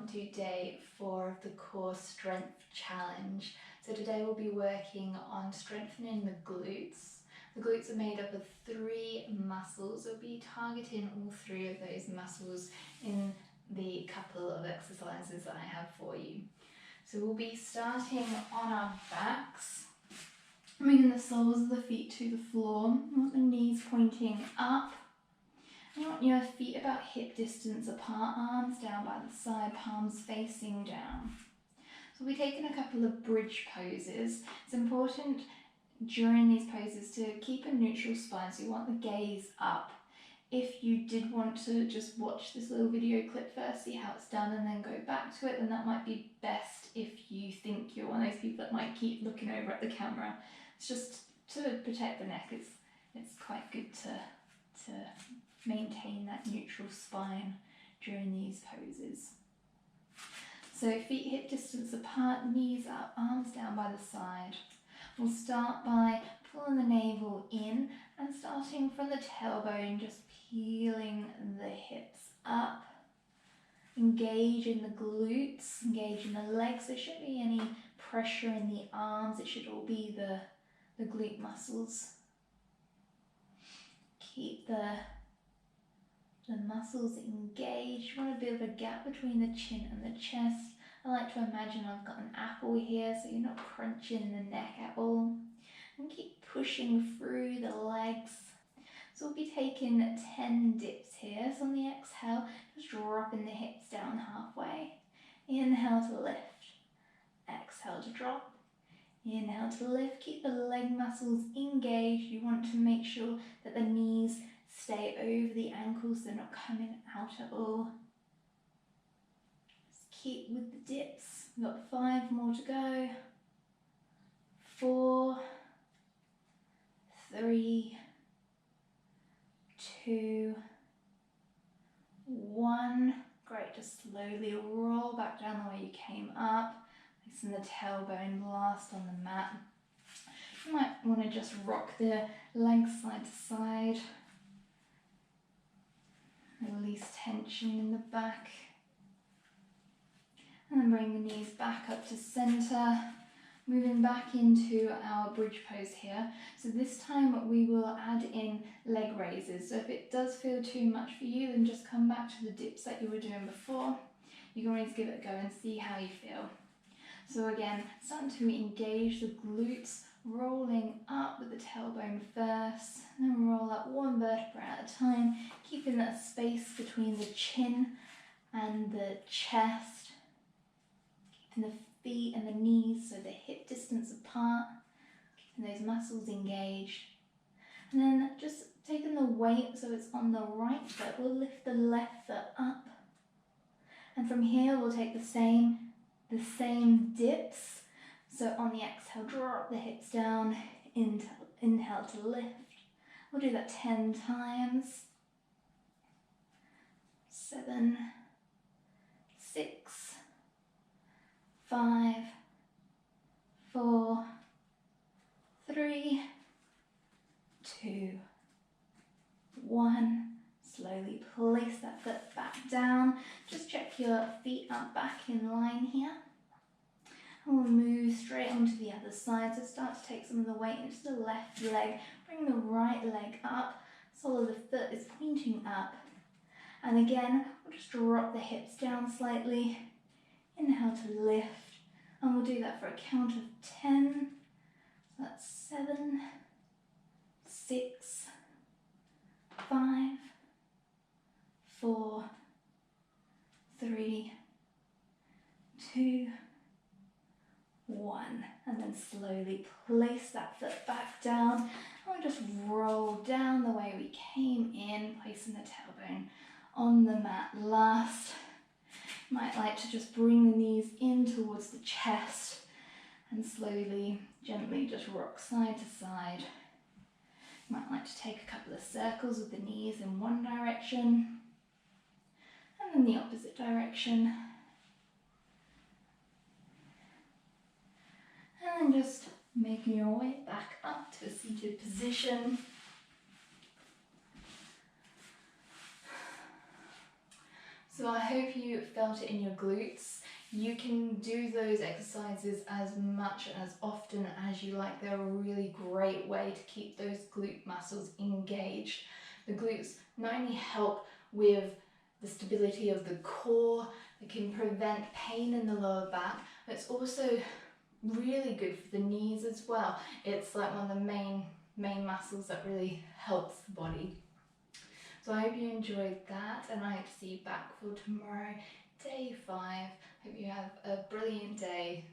welcome to day 4 of the core strength challenge. So today we'll be working on strengthening the glutes. The glutes are made up of 3 muscles. We'll be targeting all 3 of those muscles in the couple of exercises that I have for you. So we'll be starting on our backs, bringing the soles of the feet to the floor. We want the knees pointing up. You want your feet about hip distance apart, arms down by the side, palms facing down. So we'll be taking a couple of bridge poses. It's important during these poses to keep a neutral spine, so you want the gaze up. If you did want to just watch this little video clip first, see how it's done, and then go back to it, then that might be best if you think you're one of those people that might keep looking over at the camera. It's just to protect the neck. It's quite good to maintain that neutral spine during these poses. So feet hip distance apart, knees up, arms down by the side. We'll start by pulling the navel in and starting from the tailbone, just peeling the hips up. Engaging the glutes, engaging the legs. There shouldn't be any pressure in the arms, it should all be the glute muscles. Keep the muscles engaged. You want a bit of a gap between the chin and the chest. I like to imagine I've got an apple here, so you're not crunching the neck at all. And keep pushing through the legs. So we'll be taking 10 dips here. So on the exhale, just dropping the hips down halfway. Inhale to lift. Exhale to drop. Inhale to lift. Keep the leg muscles engaged. You want to make sure that the knees stay over the ankles, they're not coming out at all. Just keep with the dips. We've got 5 more to go. 4, 3, 2, 1. Great, just slowly roll back down the way you came up. Placing the tailbone last on the mat. You might want to just rock the legs side to side. Release tension in the back. And then bring the knees back up to center. Moving back into our bridge pose here. So this time we will add in leg raises. So if it does feel too much for you, then just come back to the dips that you were doing before. You can always give it a go and see how you feel. So again, starting to engage the glutes, rolling up with the tailbone first, and then roll up 1 vertebra at a time, keeping that space between the chin and the chest, keeping the feet and the knees so the hip distance apart, keeping those muscles engaged. And then just taking the weight so it's on the right foot, we'll lift the left foot up. And from here we'll take the same dips. So on the exhale, drop the hips down, inhale to lift. We'll do that 10 times. 7, 6, 5, 4, 3, 2, 1. Slowly place that foot back down. Just check your feet are back in line here. And we'll move straight onto the other side. So start to take some of the weight into the left leg. Bring the right leg up. Sole of the foot is pointing up. And again, we'll just drop the hips down slightly. Inhale to lift. And we'll do that for a count of 10. So that's 7, 6, 5, 4, 3, 2, 1. And then slowly place that foot back down. And we'll just roll down the way we came in, placing the tailbone on the mat last. You might like to just bring the knees in towards the chest and slowly, gently just rock side to side. You might like to take a couple of circles with the knees in one direction and then the opposite direction. And then just making your way back up to a seated position. So So I hope you felt it in your glutes. You can do those exercises as much and as often as you like. They're a really great way to keep those glute muscles engaged. The glutes not only help with the stability of the core, they can prevent pain in the lower back, but it's also really good for the knees as well. It's like one of the main muscles that really helps the body. So I hope you enjoyed that, and I hope to see you back for tomorrow, day 5. Hope you have a brilliant day.